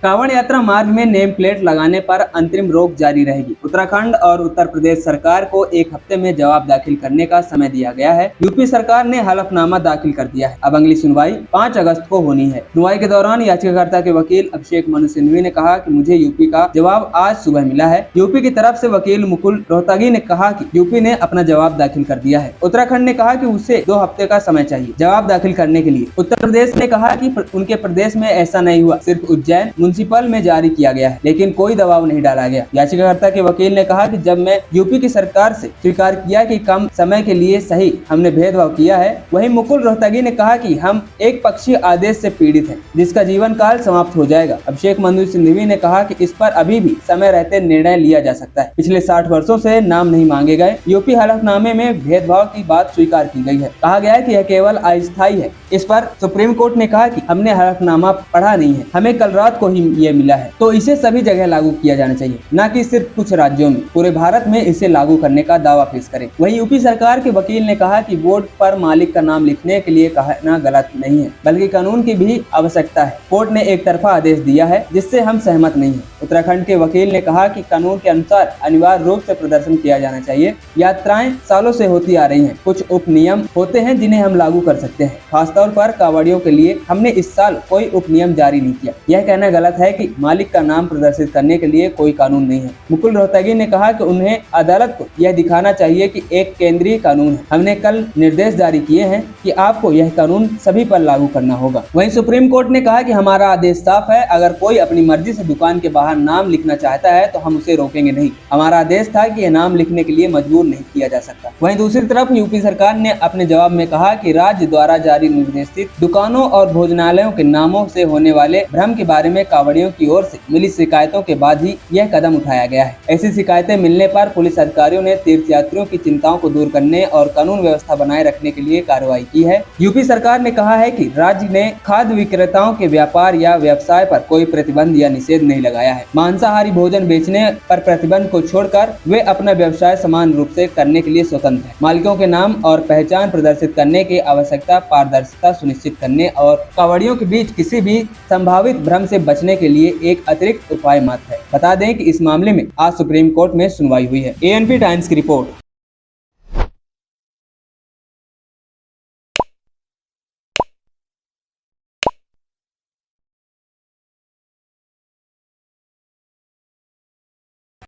कांवड़ यात्रा मार्ग में नेम प्लेट लगाने पर अंतरिम रोक जारी रहेगी। उत्तराखंड और उत्तर प्रदेश सरकार को एक हफ्ते में जवाब दाखिल करने का समय दिया गया है। यूपी सरकार ने हलफनामा दाखिल कर दिया है। अब अगली सुनवाई 5 अगस्त को होनी है। सुनवाई के दौरान याचिकाकर्ता के वकील अभिषेक मनु सिंघवी ने कहा कि मुझे यूपी का जवाब आज सुबह मिला है। यूपी की तरफ से वकील मुकुल रोहतगी ने कहा कि यूपी ने अपना जवाब दाखिल कर दिया है। उत्तराखंड ने कहा कि उसे 2 हफ्ते का समय चाहिए जवाब दाखिल करने के लिए। उत्तर प्रदेश ने कहा कि उनके प्रदेश में ऐसा नहीं हुआ, सिर्फ उज्जैन म्युनिसिपल में जारी किया गया है, लेकिन कोई दबाव नहीं डाला गया। याचिकाकर्ता के वकील ने कहा कि जब मैं यूपी की सरकार से स्वीकार किया कि कम समय के लिए सही हमने भेदभाव किया है, वहीं मुकुल रोहतगी ने कहा कि हम एक पक्षीय आदेश से पीड़ित हैं, जिसका जीवन काल समाप्त हो जाएगा। अभिषेक मनु सिंघवी ने कहा कि इस पर अभी भी समय रहते निर्णय लिया जा सकता है। पिछले 60 वर्षों से नाम नहीं मांगे गए यूपी हलफनामे में भेदभाव की बात स्वीकार की गई है। कहा गया है कि यह केवल अस्थायी है। इस पर सुप्रीम कोर्ट ने कहा कि हमने हलफनामा पढ़ा नहीं है, हमें कल रात को ही ये मिला है, तो इसे सभी जगह लागू किया जाना चाहिए, न कि सिर्फ कुछ राज्यों में। पूरे भारत में इसे लागू करने का दावा पेश करें। वहीं यूपी सरकार के वकील ने कहा कि बोर्ड पर मालिक का नाम लिखने के लिए कहना गलत नहीं है, बल्कि कानून की भी आवश्यकता है। कोर्ट ने एक तरफा आदेश दिया है, जिससे हम सहमत नहीं है। उत्तराखंड के वकील ने कहा कि कानून के अनुसार अनिवार्य रूप से प्रदर्शन किया जाना चाहिए। यात्राएं सालों से होती आ रही हैं, कुछ उप नियम होते हैं जिन्हें हम लागू कर सकते हैं। खासतौर पर कांवड़ियों के लिए हमने इस साल कोई उप नियम जारी नहीं किया। यह कहना गलत है कि मालिक का नाम प्रदर्शित करने के लिए कोई कानून नहीं है। मुकुल रोहतगी ने कहा कि उन्हें अदालत को यह दिखाना चाहिए कि एक केंद्रीय कानून है। हमने कल निर्देश जारी किए हैं कि आपको यह कानून सभी पर लागू करना होगा। वहीं सुप्रीम कोर्ट ने कहा कि हमारा आदेश साफ है, अगर कोई अपनी मर्जी से दुकान के बाहर नाम लिखना चाहता है तो हम उसे रोकेंगे नहीं। हमारा आदेश था कि यह नाम लिखने के लिए मजबूर नहीं किया जा सकता। वहीं दूसरी तरफ यूपी सरकार ने अपने जवाब में कहा कि राज्य द्वारा जारी निर्देशित दुकानों और भोजनालयों के नामों से होने वाले भ्रम के बारे में कांवड़ियों की ओर से मिली शिकायतों के बाद ही यह कदम उठाया गया है। ऐसी शिकायतें मिलने पर पुलिस अधिकारियों ने तीर्थयात्रियों की चिंताओं को दूर करने और कानून व्यवस्था बनाए रखने के लिए कार्रवाई की है। यूपी सरकार ने कहा है कि राज्य ने खाद्य विक्रेताओं के व्यापार या व्यवसाय पर कोई प्रतिबंध या निषेध नहीं लगाया है। मांसाहारी भोजन बेचने पर प्रतिबंध को छोड़कर वे अपना व्यवसाय समान रूप से करने के लिए स्वतंत्र है। मालिकों के नाम और पहचान प्रदर्शित करने की आवश्यकता पारदर्शिता सुनिश्चित करने और कांवड़ियों के बीच किसी भी संभावित भ्रम से बचने के लिए एक अतिरिक्त उपाय मात्र है। बता दें कि इस मामले में आज सुप्रीम कोर्ट में सुनवाई हुई है। ANP टाइम्स की रिपोर्ट।